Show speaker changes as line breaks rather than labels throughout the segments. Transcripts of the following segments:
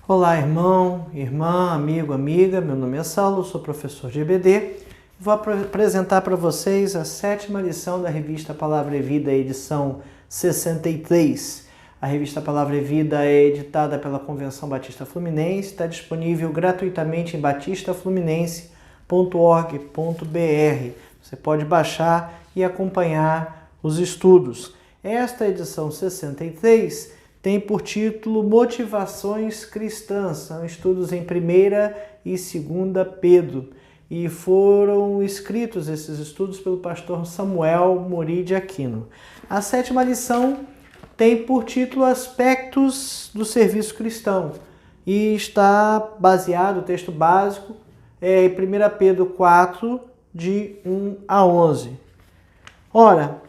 Olá, irmão, irmã, amigo, amiga. Meu nome é Saulo, sou professor de EBD. Vou apresentar para vocês a 7ª lição da revista Palavra e Vida, edição 63. A revista Palavra e Vida é editada pela Convenção Batista Fluminense, está disponível gratuitamente em batistafluminense.org.br. Você pode baixar e acompanhar os estudos. Esta edição 63 tem por título Motivações Cristãs. São estudos em 1ª e 2ª Pedro. E foram escritos esses estudos pelo pastor Samuel Mori de Aquino. A 7ª lição tem por título Aspectos do Serviço Cristão. E está baseado, o texto básico, em 1 Pedro 4, de 1 a 11. Ora,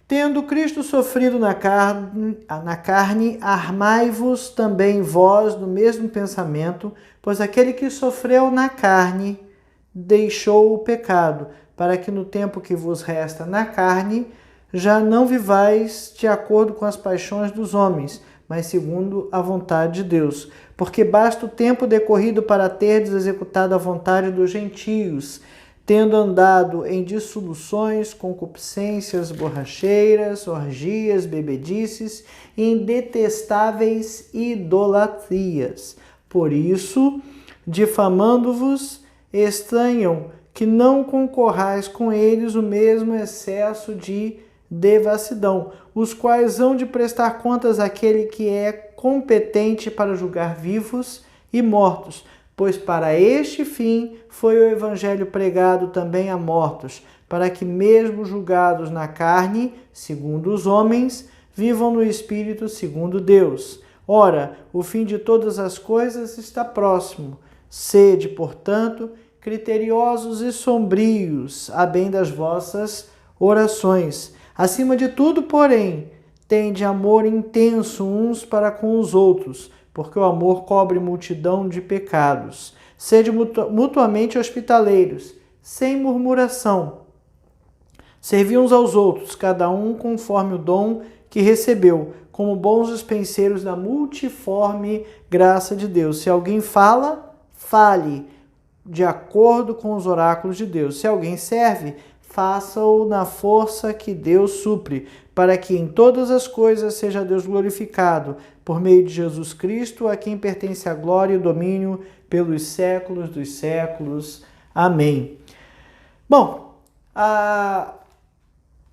tendo Cristo sofrido na carne, armai-vos também vós do mesmo pensamento, pois aquele que sofreu na carne deixou o pecado, para que no tempo que vos resta na carne, já não vivais de acordo com as paixões dos homens, mas segundo a vontade de Deus. Porque basta o tempo decorrido para terdes executado a vontade dos gentios, tendo andado em dissoluções, concupiscências borracheiras, orgias, bebedices e em detestáveis idolatrias. Por isso, difamando-vos, estranham que não concorrais com eles o mesmo excesso de devassidão, os quais hão de prestar contas àquele que é competente para julgar vivos e mortos, pois para este fim foi o evangelho pregado também a mortos, para que mesmo julgados na carne, segundo os homens, vivam no espírito segundo Deus. Ora, o fim de todas as coisas está próximo. Sede, portanto, criteriosos e sombrios, a bem das vossas orações. Acima de tudo, porém, tende amor intenso uns para com os outros, porque o amor cobre multidão de pecados. Sede mutuamente hospitaleiros, sem murmuração. Servi uns aos outros, cada um conforme o dom que recebeu, como bons dispenseiros da multiforme graça de Deus. Se alguém fala, fale de acordo com os oráculos de Deus. Se alguém serve, faça-o na força que Deus supre, para que em todas as coisas seja Deus glorificado, por meio de Jesus Cristo, a quem pertence a glória e o domínio pelos séculos dos séculos. Amém. Bom,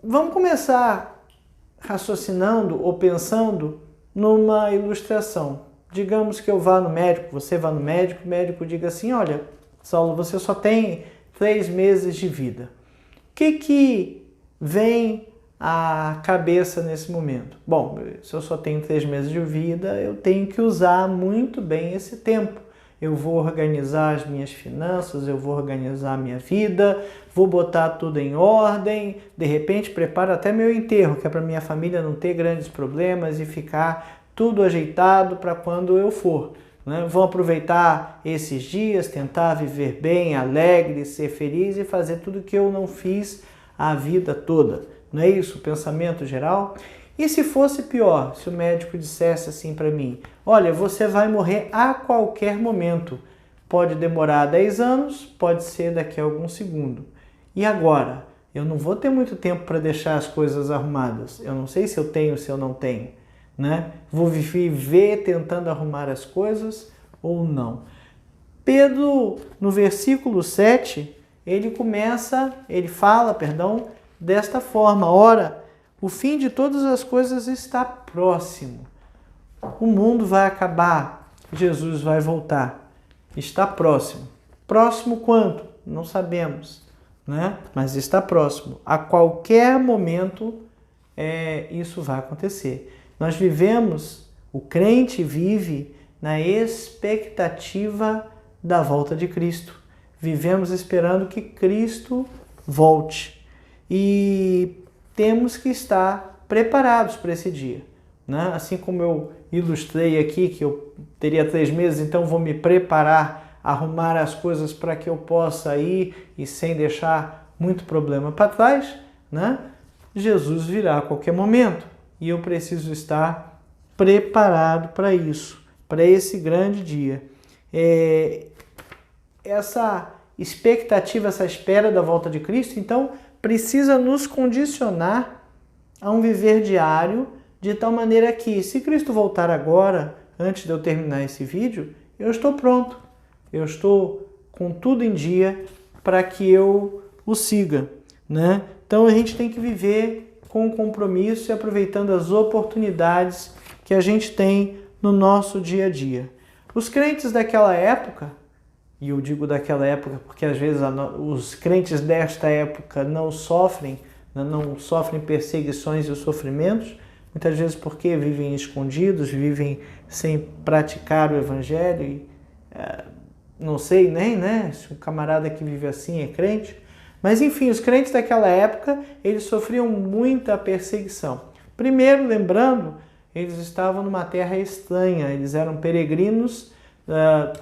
vamos começar raciocinando ou pensando numa ilustração. Digamos que eu vá no médico, você vá no médico, o médico diga assim: olha, Saulo, você só tem 3 meses de vida. O que vem à cabeça nesse momento? Bom, se eu só tenho 3 meses de vida, eu tenho que usar muito bem esse tempo. Eu vou organizar as minhas finanças, eu vou organizar a minha vida, vou botar tudo em ordem, de repente preparo até meu enterro, que é para minha família não ter grandes problemas e ficar tudo ajeitado para quando eu for. Vou aproveitar esses dias, tentar viver bem, alegre, ser feliz e fazer tudo que eu não fiz a vida toda. Não é isso o pensamento geral? E se fosse pior, se o médico dissesse assim para mim: olha, você vai morrer a qualquer momento. Pode demorar 10 anos, pode ser daqui a algum segundo. E agora? Eu não vou ter muito tempo para deixar as coisas arrumadas. Eu não sei se eu tenho, se eu não tenho. Vou viver tentando arrumar as coisas ou não. Pedro, no versículo 7, ele fala, desta forma: ora, o fim de todas as coisas está próximo. O mundo vai acabar, Jesus vai voltar. Está próximo. Próximo quanto? Não sabemos, mas está próximo. A qualquer momento isso vai acontecer. Nós o crente vive na expectativa da volta de Cristo. Vivemos esperando que Cristo volte. E temos que estar preparados para esse dia. Assim como eu ilustrei aqui, que eu teria 3 meses, então vou me preparar, arrumar as coisas para que eu possa ir e sem deixar muito problema para trás, Jesus virá a qualquer momento. E eu preciso estar preparado para isso. para esse grande dia. Essa expectativa, essa espera da volta de Cristo, então, precisa nos condicionar a um viver diário, de tal maneira que, se Cristo voltar agora, antes de eu terminar esse vídeo, eu estou pronto, eu estou com tudo em dia para que eu o siga, né? Então a gente tem que viver com compromisso e aproveitando as oportunidades que a gente tem no nosso dia a dia. Os crentes daquela época, e eu digo daquela época porque às vezes os crentes desta época não sofrem perseguições e sofrimentos, muitas vezes porque vivem escondidos, vivem sem praticar o evangelho e não sei nem, né, se um camarada que vive assim é crente. Mas enfim, os crentes daquela época, eles sofriam muita perseguição. Primeiro, lembrando, eles estavam numa terra estranha, eles eram peregrinos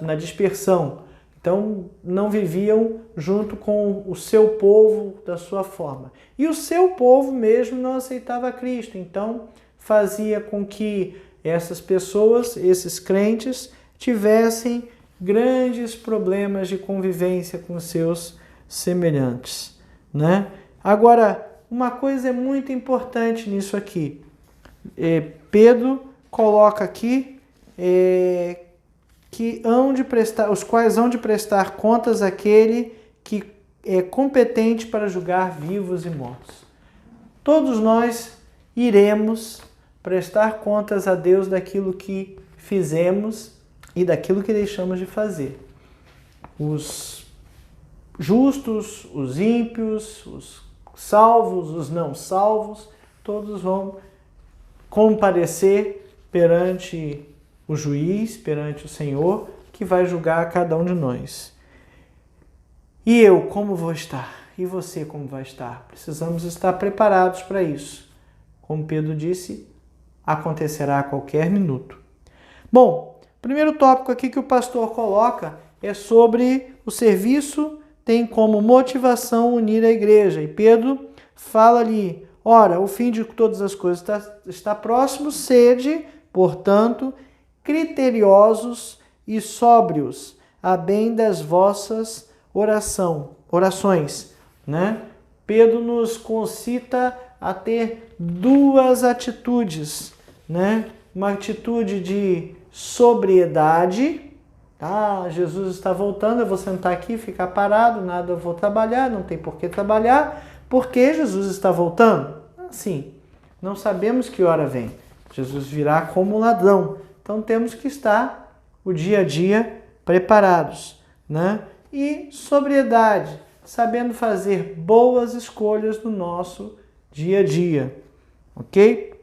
na dispersão. Então, não viviam junto com o seu povo da sua forma. E o seu povo mesmo não aceitava Cristo. Então, fazia com que essas pessoas, esses crentes, tivessem grandes problemas de convivência com seus semelhantes, né? Agora, uma coisa é muito importante nisso aqui. Pedro coloca aqui que os quais hão de prestar contas àquele que é competente para julgar vivos e mortos. Todos nós iremos prestar contas a Deus daquilo que fizemos e daquilo que deixamos de fazer. Os justos, os ímpios, os salvos, os não salvos, todos vão comparecer perante o juiz, perante o Senhor, que vai julgar cada um de nós. E eu, como vou estar? E você, como vai estar? Precisamos estar preparados para isso. Como Pedro disse, acontecerá a qualquer minuto. Bom, o primeiro tópico aqui que o pastor coloca é sobre o serviço tem como motivação unir a igreja. E Pedro fala ali, ora, o fim de todas as coisas está próximo, sede, portanto, criteriosos e sóbrios, a bem das vossas orações, né? Pedro nos concita a ter duas atitudes, né? Uma atitude de sobriedade. Jesus está voltando, eu vou sentar aqui, ficar parado, nada, eu vou trabalhar, não tem por que trabalhar, porque Jesus está voltando? Sim, não sabemos que hora vem. Jesus virá como ladrão, então temos que estar o dia a dia preparados, né? E sobriedade, sabendo fazer boas escolhas no nosso dia a dia, ok?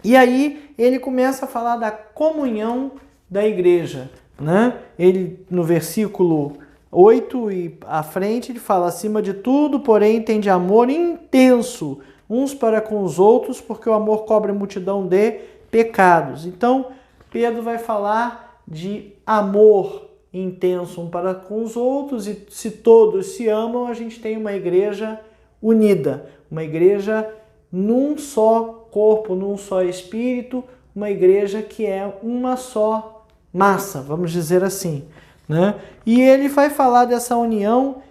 E aí ele começa a falar da comunhão da igreja, né? Ele, no versículo 8 e à frente, ele fala, acima de tudo, porém, tende amor intenso uns para com os outros, porque o amor cobre a multidão de pecados. Então, Pedro vai falar de amor intenso um para com os outros, e se todos se amam, a gente tem uma igreja unida, uma igreja num só corpo, num só espírito, uma igreja que é uma só massa, vamos dizer assim, né? E ele vai falar dessa união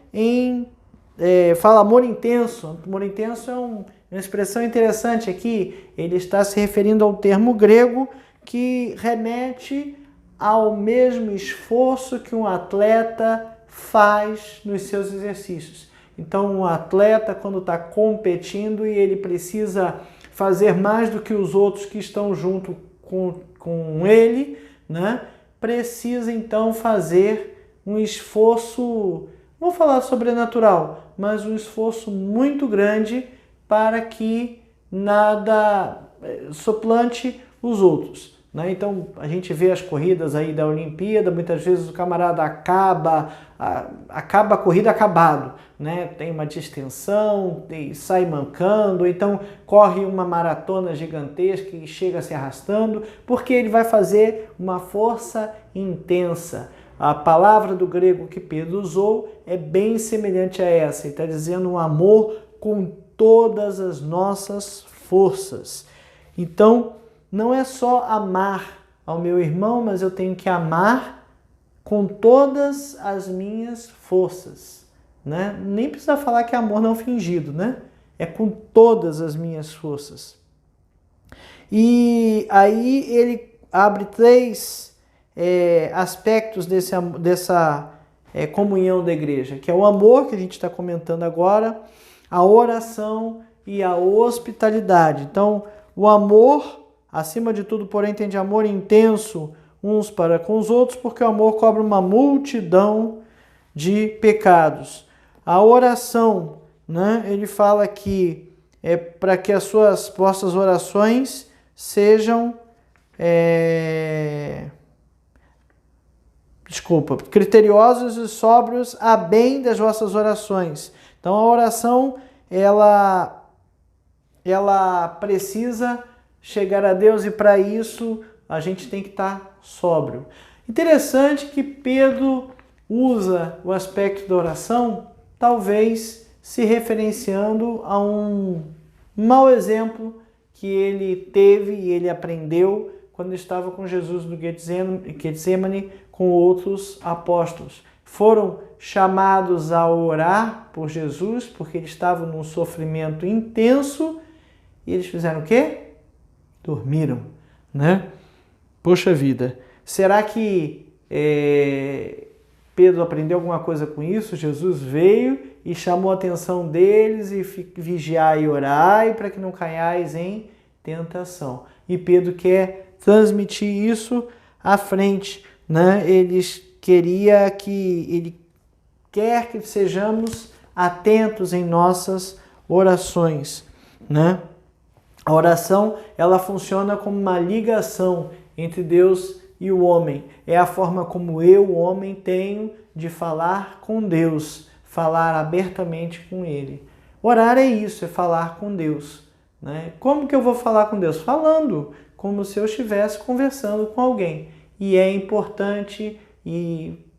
fala amor intenso. Amor intenso é uma expressão interessante aqui. Ele está se referindo ao termo grego que remete ao mesmo esforço que um atleta faz nos seus exercícios. Então, um atleta, quando está competindo e ele precisa fazer mais do que os outros que estão junto com ele, né? Precisa então fazer um esforço, não vou falar sobrenatural, mas um esforço muito grande para que nada suplante os outros, né? Então a gente vê as corridas aí da Olimpíada, muitas vezes o camarada acaba a corrida acabado, né? Tem uma distensão, sai mancando, então corre uma maratona gigantesca e chega se arrastando, porque ele vai fazer uma força intensa. A palavra do grego que Pedro usou é bem semelhante a essa, ele está dizendo um amor com todas as nossas forças. Então, não é só amar ao meu irmão, mas eu tenho que amar com todas as minhas forças, né? Nem precisa falar que é amor não fingido, né? É com todas as minhas forças. E aí ele abre 3 aspectos dessa comunhão da igreja, que é o amor, que a gente está comentando agora, a oração e a hospitalidade. Então, o amor, acima de tudo, porém, tem de amor intenso uns para com os outros, porque o amor cobre uma multidão de pecados. A oração, né, ele fala que é para que as vossas orações sejam criteriosos e sóbrios a bem das vossas orações. Então a oração, ela precisa chegar a Deus, e para isso a gente tem que estar sóbrio. Interessante que Pedro usa o aspecto da oração, talvez se referenciando a um mau exemplo que ele teve e ele aprendeu quando estava com Jesus no Getsemane com outros apóstolos. Foram chamados a orar por Jesus porque eles estavam num sofrimento intenso e eles fizeram o quê? Dormiram, né? Poxa vida, será que Pedro aprendeu alguma coisa com isso? Jesus veio e chamou a atenção deles e vigiai e orai para que não caiais em tentação. E Pedro quer transmitir isso à frente, né? Ele quer que sejamos atentos em nossas orações, né? A oração, ela funciona como uma ligação entre Deus e o homem. É a forma como eu, o homem, tenho de falar com Deus, falar abertamente com Ele. Orar é isso, é falar com Deus, né? Como que eu vou falar com Deus? Falando, como se eu estivesse conversando com alguém. E é importante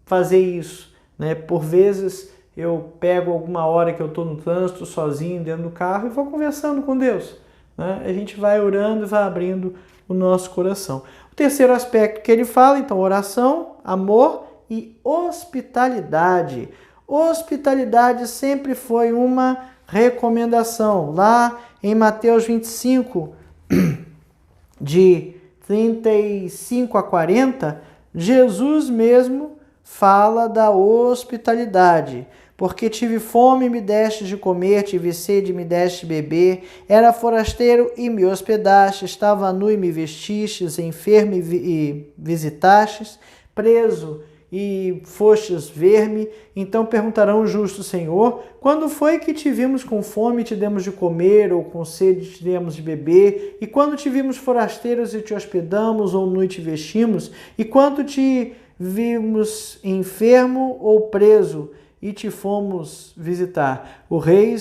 fazer isso, né? Por vezes eu pego alguma hora que eu estou no trânsito, sozinho, dentro do carro, e vou conversando com Deus, né? A gente vai orando e vai abrindo o nosso coração. O terceiro aspecto que ele fala, então, oração, amor e hospitalidade. Hospitalidade sempre foi uma recomendação. Lá em Mateus 25, de 35 a 40, Jesus mesmo fala da hospitalidade. Porque tive fome e me destes de comer, tive sede e me destes de beber, era forasteiro e me hospedaste, estava nu e me vestistes, enfermo e visitastes, preso e fostes ver-me. Então perguntarão o justo: Senhor, quando foi que te vimos com fome e te demos de comer, ou com sede e te demos de beber? E quando te vimos forasteiros e te hospedamos, ou nu e te vestimos? E quando te vimos enfermo ou preso e te fomos visitar? O rei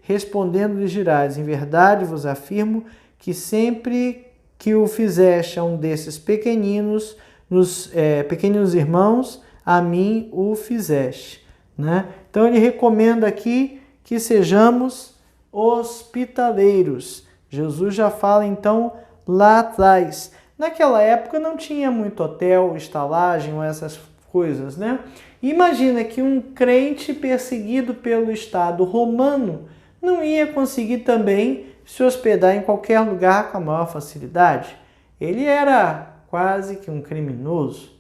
respondendo lhes dirás: em verdade vos afirmo que sempre que o fizeste a um desses pequeninos irmãos, a mim o fizeste, né? Então ele recomenda aqui que sejamos hospitaleiros. Jesus já fala então lá atrás. Naquela época não tinha muito hotel, estalagem ou essas coisas, né? Imagina que um crente perseguido pelo Estado romano não ia conseguir também se hospedar em qualquer lugar com a maior facilidade. Ele era quase que um criminoso.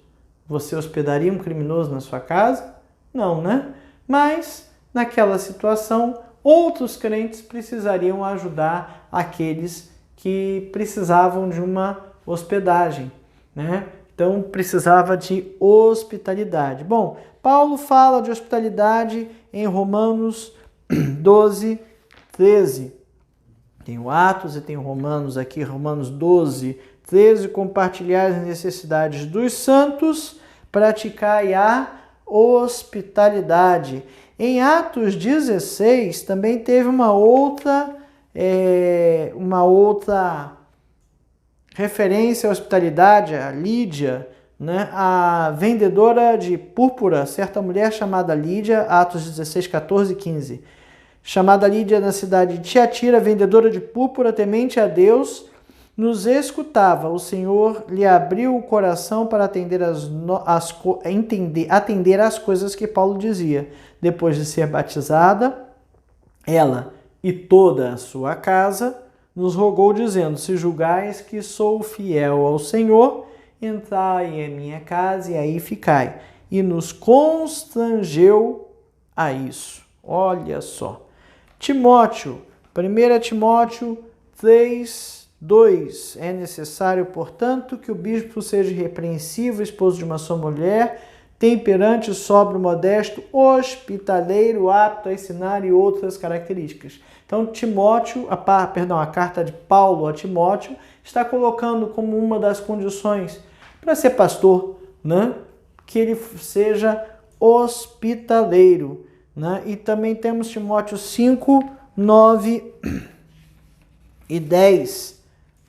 Você hospedaria um criminoso na sua casa? Não, né? Mas, naquela situação, outros crentes precisariam ajudar aqueles que precisavam de uma hospedagem, né? Então, precisava de hospitalidade. Bom, Paulo fala de hospitalidade em Romanos 12, 13. Tem o Atos e tem o Romanos aqui, Romanos 12, 13. Compartilhar as necessidades dos santos, praticai a hospitalidade. Em Atos 16 também teve uma outra referência à hospitalidade, a Lídia, né? A vendedora de púrpura, certa mulher chamada Lídia, Atos 16, 14 e 15. Chamada Lídia na cidade de Tiatira, vendedora de púrpura, temente a Deus, nos escutava. O Senhor lhe abriu o coração para atender às coisas que Paulo dizia. Depois de ser batizada, ela e toda a sua casa nos rogou, dizendo: se julgais que sou fiel ao Senhor, entrai em minha casa e aí ficai. E nos constrangeu a isso. Olha só. Timóteo, 1 Timóteo 3:2. É necessário, portanto, que o bispo seja irrepreensível, esposo de uma só mulher, temperante, sóbrio, modesto, hospitaleiro, apto a ensinar e outras características. Então, a carta de Paulo a Timóteo está colocando como uma das condições para ser pastor, né, que ele seja hospitaleiro. Né? E também temos Timóteo 5, 9 e 10.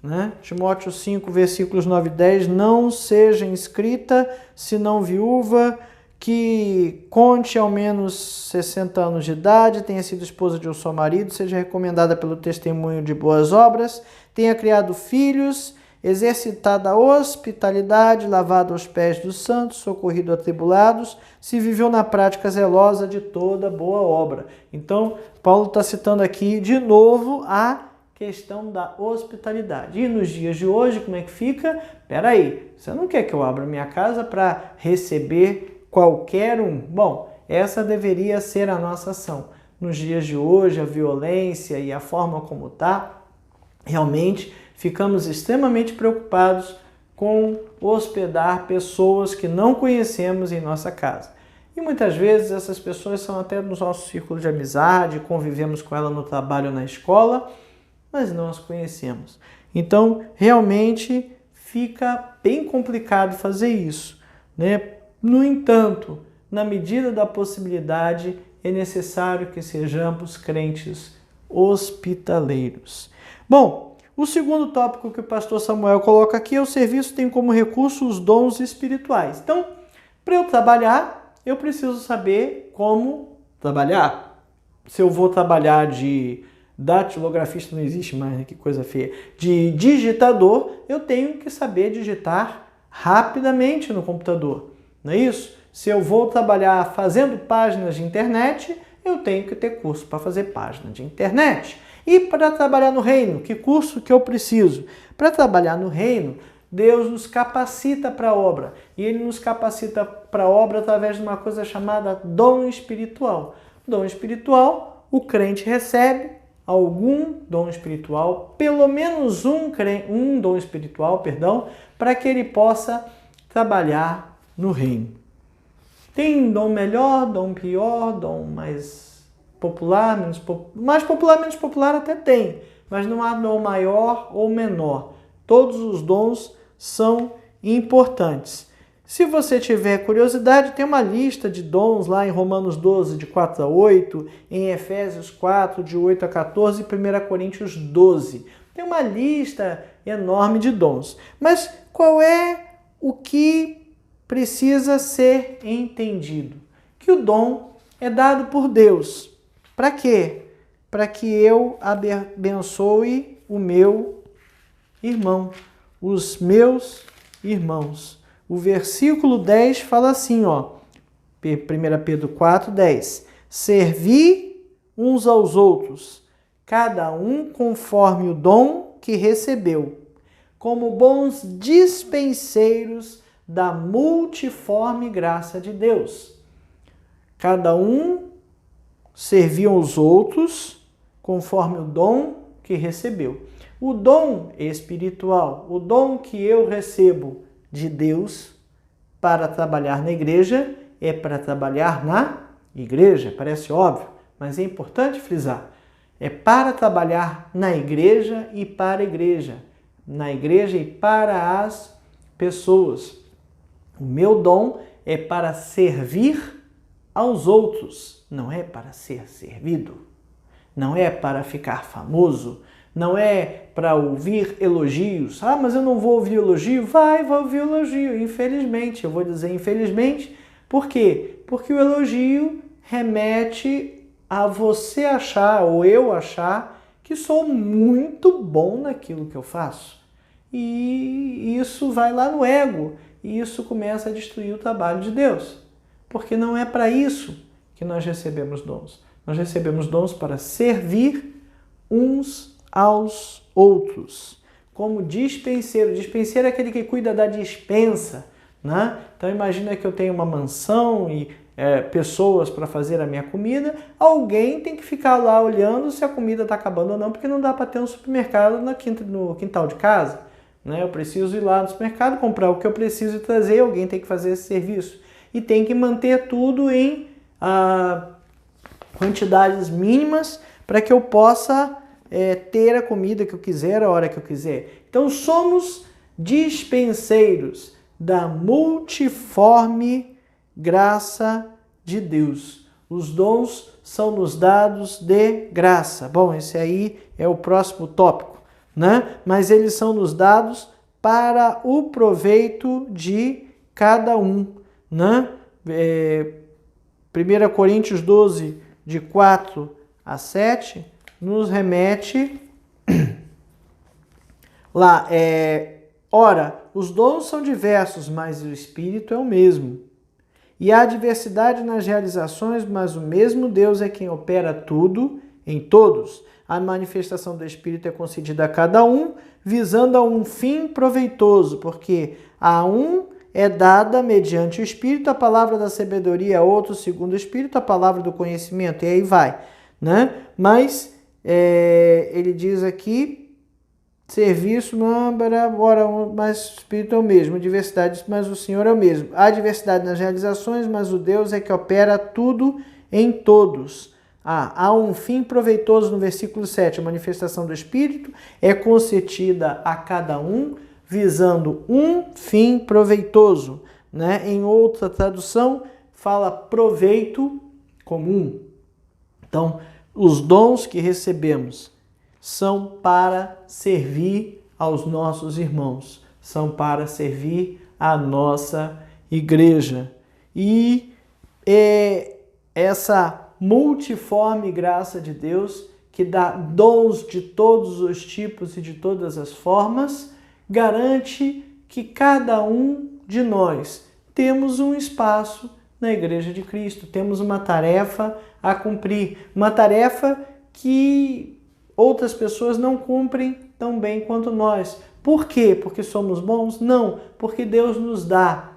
Né? Timóteo 5, versículos 9 e 10. Não seja inscrita, senão viúva, que conte ao menos 60 anos de idade, tenha sido esposa de um só marido, seja recomendada pelo testemunho de boas obras, tenha criado filhos, exercitada a hospitalidade, lavado aos pés dos santos, socorrido atribulados, se viveu na prática zelosa de toda boa obra. Então, Paulo está citando aqui de novo a questão da hospitalidade. E nos dias de hoje, como é que fica? Peraí, você não quer que eu abra minha casa para receber qualquer um? Bom, essa deveria ser a nossa ação. Nos dias de hoje, a violência e a forma como está, realmente ficamos extremamente preocupados com hospedar pessoas que não conhecemos em nossa casa. E muitas vezes essas pessoas são até no nosso círculo de amizade, convivemos com ela no trabalho ou na escola, mas não as conhecemos. Então, realmente fica bem complicado fazer isso, né? No entanto, na medida da possibilidade, é necessário que sejamos crentes hospitaleiros. Bom, o segundo tópico que o pastor Samuel coloca aqui é: o serviço tem como recurso os dons espirituais. Então, para eu trabalhar, eu preciso saber como trabalhar. Se eu vou trabalhar de datilografista, não existe mais, né? Que coisa feia. De digitador, eu tenho que saber digitar rapidamente no computador, não é isso? Se eu vou trabalhar fazendo páginas de internet, eu tenho que ter curso para fazer página de internet. E para trabalhar no reino, que curso que eu preciso? Para trabalhar no reino, Deus nos capacita para a obra. E Ele nos capacita para a obra através de uma coisa chamada dom espiritual. Dom espiritual, o crente recebe algum dom espiritual, pelo menos um dom espiritual, para que ele possa trabalhar no reino. Tem dom melhor, dom pior, dom mais popular, menos popular até tem, mas não há dom maior ou menor. Todos os dons são importantes. Se você tiver curiosidade, tem uma lista de dons lá em Romanos 12, de 4 a 8, em Efésios 4, de 8 a 14 e 1 Coríntios 12. Tem uma lista enorme de dons. Mas qual é o que precisa ser entendido? Que o dom é dado por Deus. Para quê? Para que eu abençoe o meu irmão, os meus irmãos. O versículo 10 fala assim, 1 Pedro 4, 10. Servi uns aos outros, cada um conforme o dom que recebeu, como bons dispenseiros da multiforme graça de Deus. Cada um serviu aos outros conforme o dom que recebeu. O dom espiritual, o dom que eu recebo de Deus para trabalhar na igreja, é para trabalhar na igreja. Parece óbvio, mas é importante frisar. É para trabalhar na igreja e para a igreja. Na igreja e para as pessoas. O meu dom é para servir aos outros, não é para ser servido. Não é para ficar famoso. Não é para ouvir elogios. Ah, mas eu não vou ouvir elogio? Vai ouvir elogio. Infelizmente, eu vou dizer infelizmente. Por quê? Porque o elogio remete a você achar, ou eu achar, que sou muito bom naquilo que eu faço. e isso vai lá no ego, e isso começa a destruir o trabalho de Deus. Porque não é para isso que nós recebemos dons. Nós recebemos dons para servir uns aos outros. Como dispenseiro. Dispenseiro é aquele que cuida da dispensa, né? Então imagina que eu tenho uma mansão e pessoas para fazer a minha comida. Alguém tem que ficar lá olhando se a comida está acabando ou não, porque não dá para ter um supermercado no quintal de casa, né? Eu preciso ir lá no supermercado, comprar o que eu preciso e trazer. Alguém tem que fazer esse serviço. E tem que manter tudo em quantidades mínimas para que eu possa ter a comida que eu quiser, a hora que eu quiser. Então somos dispenseiros da multiforme graça de Deus. Os dons são nos dados de graça. Bom, esse aí é o próximo tópico, né? Mas eles são nos dados para o proveito de cada um, né? 1 Coríntios 12, de 4 a 7, nos remete lá, ora, os dons são diversos, mas o Espírito é o mesmo. E há diversidade nas realizações, mas o mesmo Deus é quem opera tudo em todos. A manifestação do Espírito é concedida a cada um, visando a um fim proveitoso, porque a um é dada mediante o Espírito a palavra da sabedoria, a outro segundo o Espírito a palavra do conhecimento, e aí vai, né? Mas ele diz aqui, serviço, mas o Espírito é o mesmo, diversidade, mas o Senhor é o mesmo. Há diversidade nas realizações, mas o Deus é que opera tudo em todos. Há um fim proveitoso no versículo 7, a manifestação do Espírito é concedida a cada um, visando um fim proveitoso, né? Em outra tradução, fala proveito comum. Então, os dons que recebemos são para servir aos nossos irmãos, são para servir a nossa igreja. E essa multiforme graça de Deus, que dá dons de todos os tipos e de todas as formas, garante que cada um de nós temos um espaço na Igreja de Cristo, temos uma tarefa a cumprir, uma tarefa que outras pessoas não cumprem tão bem quanto nós. Por quê? Porque somos bons? Não, porque Deus nos dá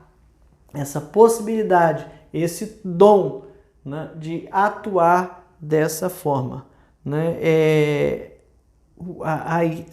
essa possibilidade, esse dom, né, de atuar dessa forma, né?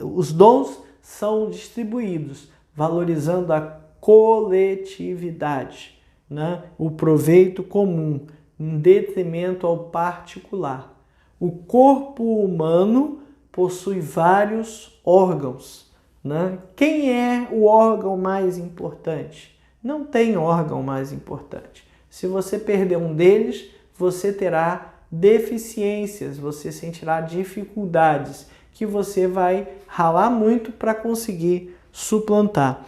Os dons são distribuídos, valorizando a coletividade, né? O proveito comum, em detrimento ao particular. O corpo humano possui vários órgãos, né? Quem é o órgão mais importante? Não tem órgão mais importante. Se você perder um deles, você terá deficiências, você sentirá dificuldades que você vai ralar muito para conseguir suplantar.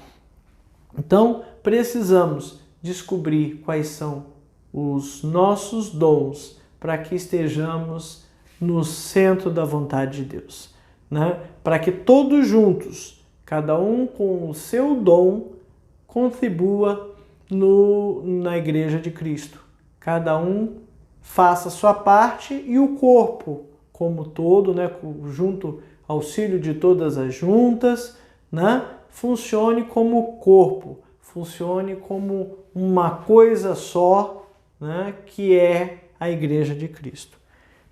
Então, precisamos descobrir quais são os nossos dons para que estejamos no centro da vontade de Deus, né? Para que todos juntos, cada um com o seu dom, contribua na Igreja de Cristo. Cada um faça a sua parte e o corpo como todo, né, junto auxílio de todas as juntas, né, funcione como corpo, funcione como uma coisa só, né, que é a Igreja de Cristo.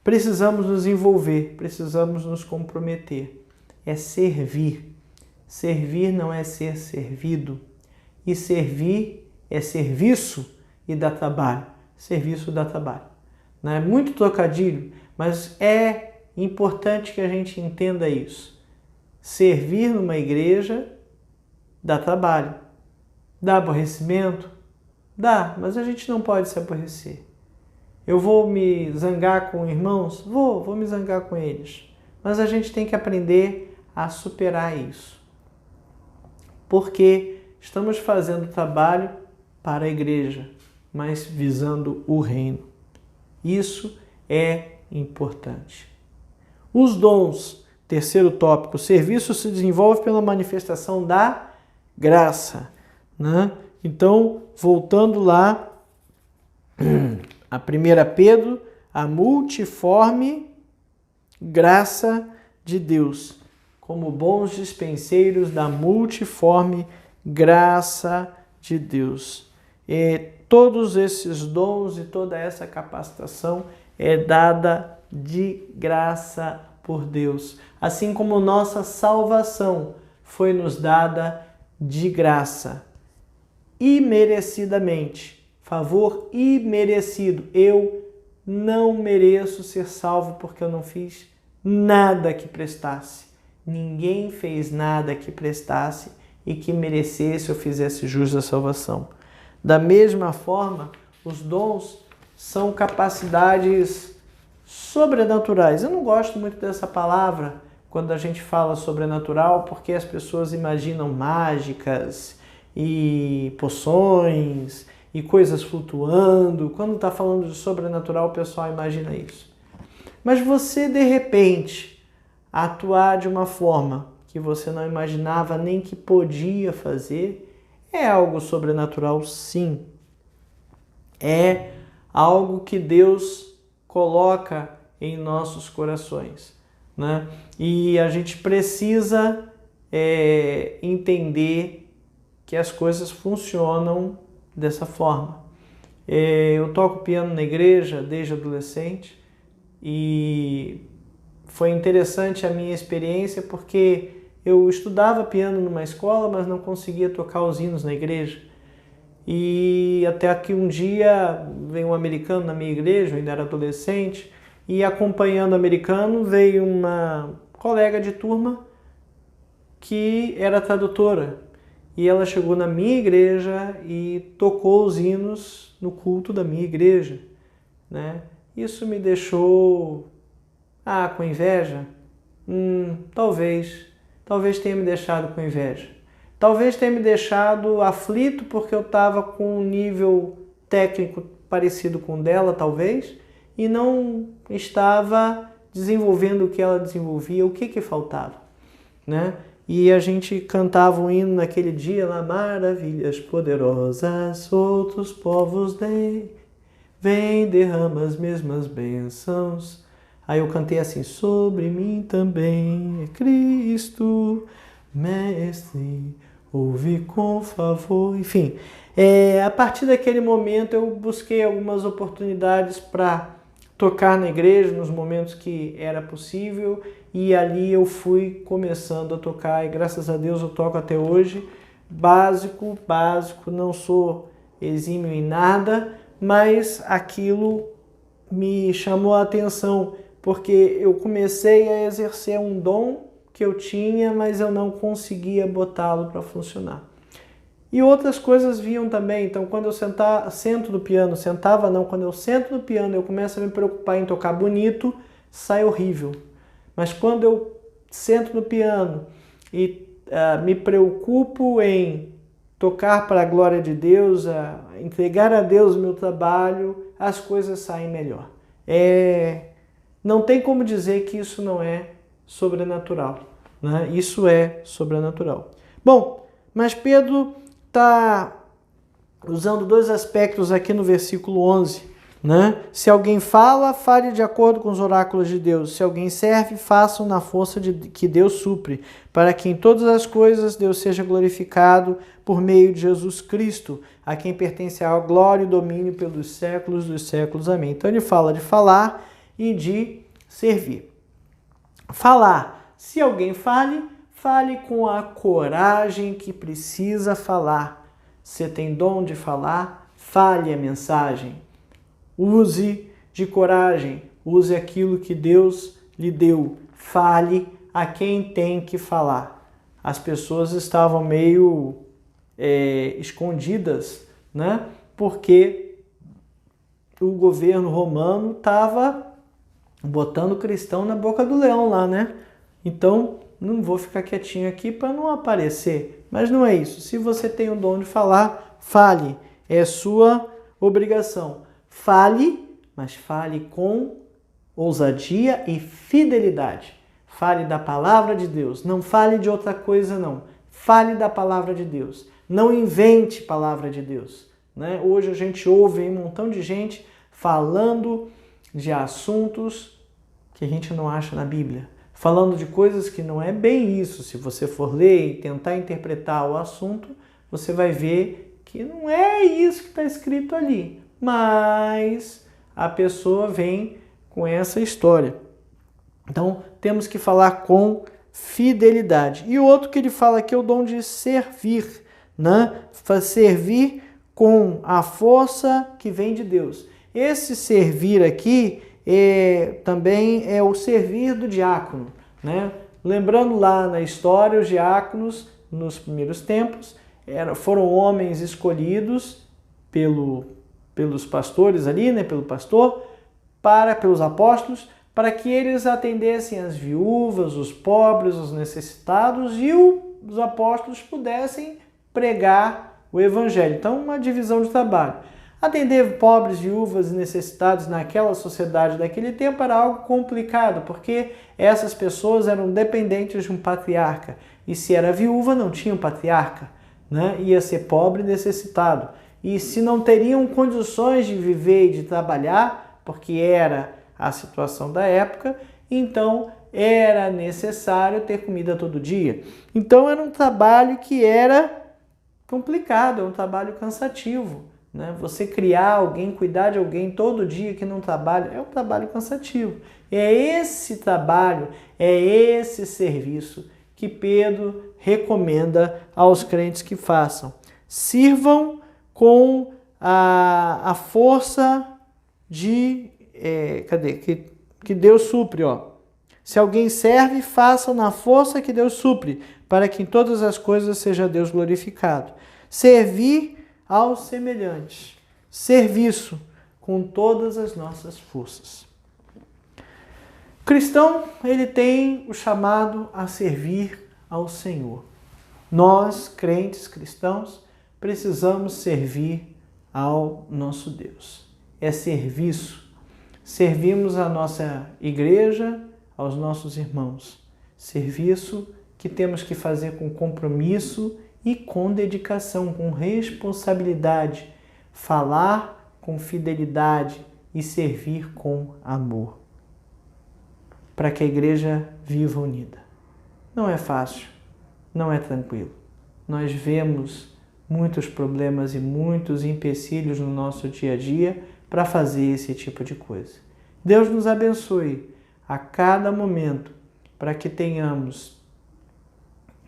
Precisamos nos envolver, precisamos nos comprometer. É servir. Servir não é ser servido. E servir é serviço e dá trabalho. Serviço dá trabalho. Não é muito trocadilho, mas é importante que a gente entenda isso. Servir numa igreja dá trabalho. Dá aborrecimento? Dá, mas a gente não pode se aborrecer. Eu vou me zangar com irmãos? Vou me zangar com eles. Mas a gente tem que aprender a superar isso. Porque estamos fazendo trabalho para a igreja, mas visando o reino. Isso é importante. Os dons terceiro tópico, o serviço se desenvolve pela manifestação da graça, né? Então, voltando lá, a 1 Pedro, a multiforme graça de Deus, como bons dispenseiros da multiforme graça de Deus. Todos esses dons e toda essa capacitação é dada de graça por Deus, assim como nossa salvação foi nos dada de graça, imerecidamente, favor imerecido. Eu não mereço ser salvo porque eu não fiz nada que prestasse. Ninguém fez nada que prestasse e que merecesse ou fizesse jus à salvação. Da mesma forma, os dons são capacidades sobrenaturais. Eu não gosto muito dessa palavra quando a gente fala sobrenatural, porque as pessoas imaginam mágicas e poções e coisas flutuando. Quando está falando de sobrenatural, o pessoal imagina isso. Mas você, de repente, atuar de uma forma que você não imaginava nem que podia fazer, é algo sobrenatural, sim. É algo que Deus coloca em nossos corações, né? E a gente precisa entender que as coisas funcionam dessa forma. Eu toco piano na igreja desde adolescente e foi interessante a minha experiência porque eu estudava piano numa escola, mas não conseguia tocar os hinos na igreja. E até que um dia veio um americano na minha igreja, eu ainda era adolescente, e acompanhando o americano veio uma colega de turma que era tradutora. E ela chegou na minha igreja e tocou os hinos no culto da minha igreja, né? Isso me deixou com inveja? Talvez tenha me deixado com inveja. Talvez tenha me deixado aflito porque eu estava com um nível técnico parecido com o dela, talvez, e não estava desenvolvendo o que ela desenvolvia, o que faltava, né? E a gente cantava um hino naquele dia lá, maravilhas poderosas, outros povos vem, derrama as mesmas bênçãos. Aí eu cantei assim, sobre mim também é Cristo, Mestre, ouve com favor. Enfim, a partir daquele momento eu busquei algumas oportunidades para tocar na igreja nos momentos que era possível e ali eu fui começando a tocar e graças a Deus eu toco até hoje. Básico, não sou exímio em nada, mas aquilo me chamou a atenção porque eu comecei a exercer um dom que eu tinha, mas eu não conseguia botá-lo para funcionar. E outras coisas vinham também. Então, quando eu sento no piano, quando eu sento no piano, eu começo a me preocupar em tocar bonito, sai horrível. Mas quando eu sento no piano e me preocupo em tocar para a glória de Deus, entregar a Deus o meu trabalho, as coisas saem melhor. Não tem como dizer que isso não é sobrenatural, né? Isso é sobrenatural. Bom, mas Pedro está usando dois aspectos aqui no versículo 11, né? Se alguém fala, fale de acordo com os oráculos de Deus. Se alguém serve, façam na força que Deus supre, para que em todas as coisas Deus seja glorificado por meio de Jesus Cristo, a quem pertence a glória e domínio pelos séculos dos séculos. Amém. Então ele fala de falar e de servir. Falar. Se alguém fale com a coragem que precisa falar. Você tem dom de falar, fale a mensagem. Use de coragem, use aquilo que Deus lhe deu. Fale a quem tem que falar. As pessoas estavam meio escondidas, né? Porque o governo romano estava botando cristão na boca do leão lá, né? Então, não vou ficar quietinho aqui para não aparecer. Mas não é isso. Se você tem o dom de falar, fale. É sua obrigação. Fale, mas fale com ousadia e fidelidade. Fale da palavra de Deus. Não fale de outra coisa, não. Fale da palavra de Deus. Não invente palavra de Deus, né? Hoje a gente ouve um montão de gente falando de assuntos que a gente não acha na Bíblia. Falando de coisas que não é bem isso. Se você for ler e tentar interpretar o assunto, você vai ver que não é isso que está escrito ali. Mas a pessoa vem com essa história. Então, temos que falar com fidelidade. E o outro que ele fala aqui é o dom de servir, né? Servir com a força que vem de Deus. Esse servir aqui também é o servir do diácono, né? Lembrando lá na história, os diáconos, nos primeiros tempos, foram homens escolhidos pelos pastores ali, né? Pelo pastor, pelos apóstolos, para que eles atendessem as viúvas, os pobres, os necessitados, e os apóstolos pudessem pregar o evangelho. Então, uma divisão de trabalho. Atender pobres, viúvas e necessitados naquela sociedade daquele tempo era algo complicado, porque essas pessoas eram dependentes de um patriarca. E se era viúva, não tinha um patriarca, né? Ia ser pobre e necessitado. E se não teriam condições de viver e de trabalhar, porque era a situação da época, então era necessário ter comida todo dia. Então era um trabalho que era complicado, é um trabalho cansativo, né? Você criar alguém, cuidar de alguém todo dia que não trabalha, é um trabalho cansativo. É esse trabalho, é esse serviço que Pedro recomenda aos crentes que façam. Sirvam com a força que Deus supre, ó. Se alguém serve, façam na força que Deus supre, para que em todas as coisas seja Deus glorificado. Servir aos semelhantes. Serviço com todas as nossas forças. O cristão, ele tem o chamado a servir ao Senhor. Nós, crentes cristãos, precisamos servir ao nosso Deus. É serviço. Servimos a nossa igreja, aos nossos irmãos. Serviço que temos que fazer com compromisso e com dedicação, com responsabilidade. Falar com fidelidade e servir com amor. Para que a igreja viva unida. Não é fácil, não é tranquilo. Nós vemos muitos problemas e muitos empecilhos no nosso dia a dia para fazer esse tipo de coisa. Deus nos abençoe a cada momento para que tenhamos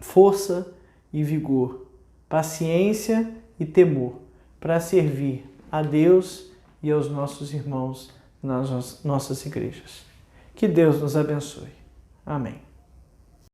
força e vigor, paciência e temor para servir a Deus e aos nossos irmãos nas nossas igrejas. Que Deus nos abençoe. Amém.